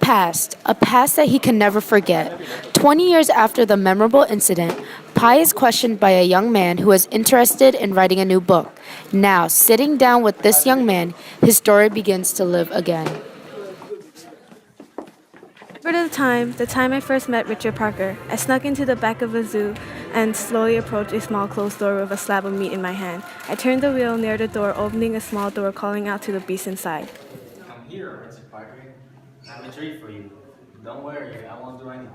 A past that he can never forget. 20 years after the memorable incident, Pi is questioned by a young man who is interested in writing a new book. Now, sitting down with this young man, his story begins to live again. Remember the time I first met Richard Parker. I snuck into the back of a zoo and slowly approached a small closed door with a slab of meat in my hand. I turned the wheel near the door, opening a small door, calling out to the beast inside. I'm here, Richard Parker. I have a treat for you. Don't worry, I won't do anything,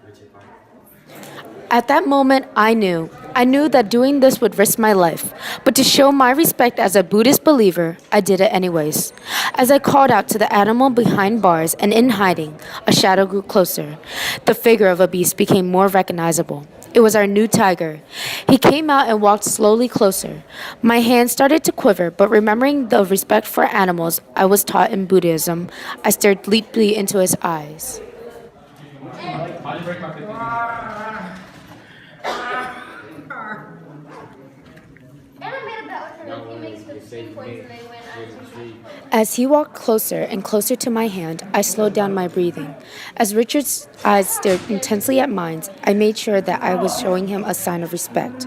Richard Parker. At that moment, I knew. I knew that doing this would risk my life. But to show my respect as a Buddhist believer, I did it anyways. As I called out to the animal behind bars and in hiding, a shadow grew closer. The figure of a beast became more recognizable. It was our new tiger. He came out and walked slowly closer. My hands started to quiver, but remembering the respect for animals I was taught in Buddhism, I stared deeply into his eyes. As he walked closer and closer to my hand, I slowed down my breathing. As Richard's eyes stared intensely at mine, I made sure that I was showing him a sign of respect.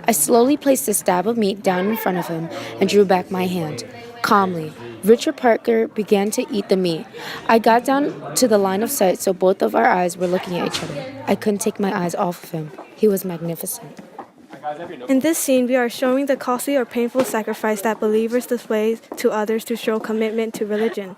I slowly placed the stab of meat down in front of him and drew back my hand. Calmly, Richard Parker began to eat the meat. I got down to the line of sight so both of our eyes were looking at each other. I couldn't take my eyes off of him. He was magnificent. In this scene, we are showing the costly or painful sacrifice that believers display to others to show commitment to religion.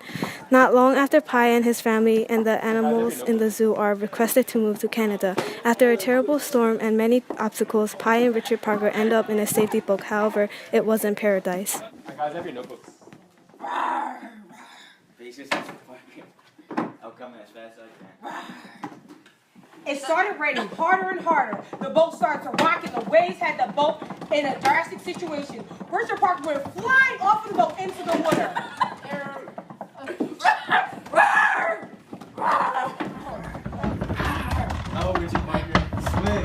Not long after Pi and his family and the animals in the zoo are requested to move to Canada. After a terrible storm and many obstacles, Pi and Richard Parker end up in a safety boat. However, it wasn't paradise. Guys, have your notebooks. Patience, Richard Parker. I'm coming as fast as I can. It started raining harder and harder. The boat started to rock and the waves had the boat in a drastic situation. Richard Parker went flying off of the boat into the water. Oh, Richard Parker. Swim.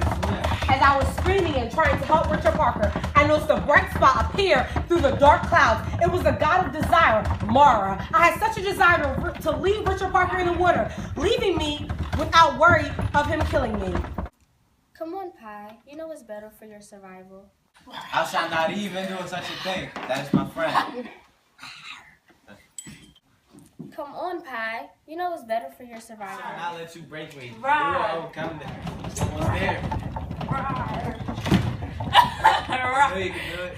As I was screaming and trying to help Richard Parker, I noticed a bright spot appear through the dark clouds. It was the god of desire, Mara. I had such a desire to leave Richard Parker in the water, leaving me without worry of him killing me. Come on, Pi. You know what's better for your survival. I shall not even do such a thing. That is my friend. Come on, Pi. You know what's better for your I survival. shall not let you break me. Right. Oh, come there. Someone's there. I know you can do it.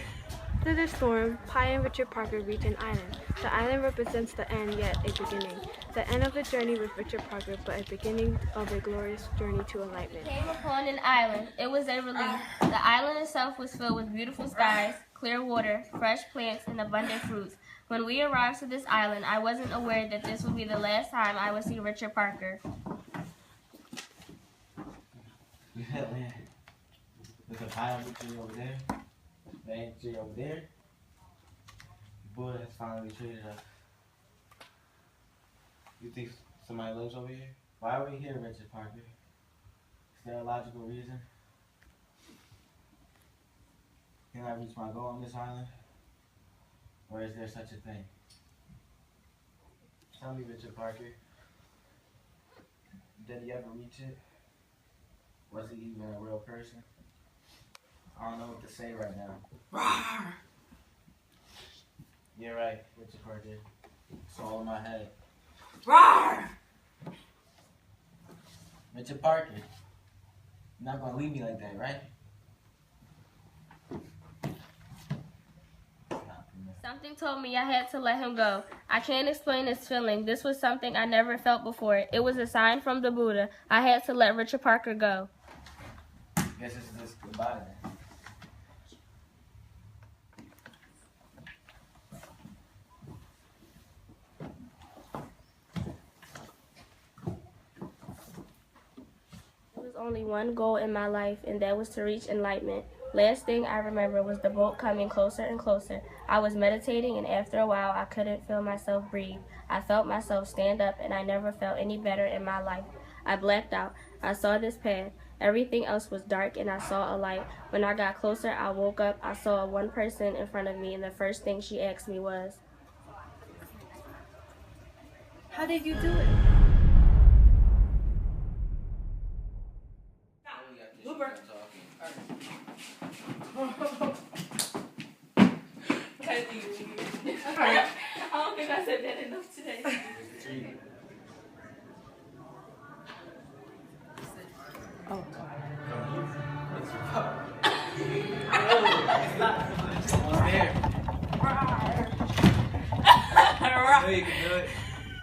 After the storm, Pi and Richard Parker reach an island. The island represents the end, yet a beginning. The end of the journey with Richard Parker, but a beginning of a glorious journey to enlightenment. Came upon an island. It was a relief. The island itself was filled with beautiful skies, clear water, fresh plants, and abundant fruits. When we arrived to this island, I wasn't aware that this would be the last time I would see Richard Parker. Yeah, man. There's a pile of tree over there. That tree over there. Buddha has finally treated us. You think somebody lives over here? Why are we here, Richard Parker? Is there a logical reason? Can I reach my goal on this island? Or is there such a thing? Tell me, Richard Parker. Did he ever reach it? Was he even a real person? I don't know what to say right now. Rawr! You're right, Richard Parker. It's all in my head. Rawr! Richard Parker, you're not gonna leave me like that, right? Something told me I had to let him go. I can't explain this feeling. This was something I never felt before. It was a sign from the Buddha. I had to let Richard Parker go. Guess this is just goodbye then. There was only one goal in my life, and that was to reach enlightenment. Last thing I remember was the boat coming closer and closer. I was meditating, and after a while, I couldn't feel myself breathe. I felt myself stand up, and I never felt any better in my life. I blacked out. I saw this path. Everything else was dark, and I saw a light. When I got closer, I woke up. I saw one person in front of me, and the first thing she asked me was, How did you do it? I don't think I said that enough today. There. I know you can do it.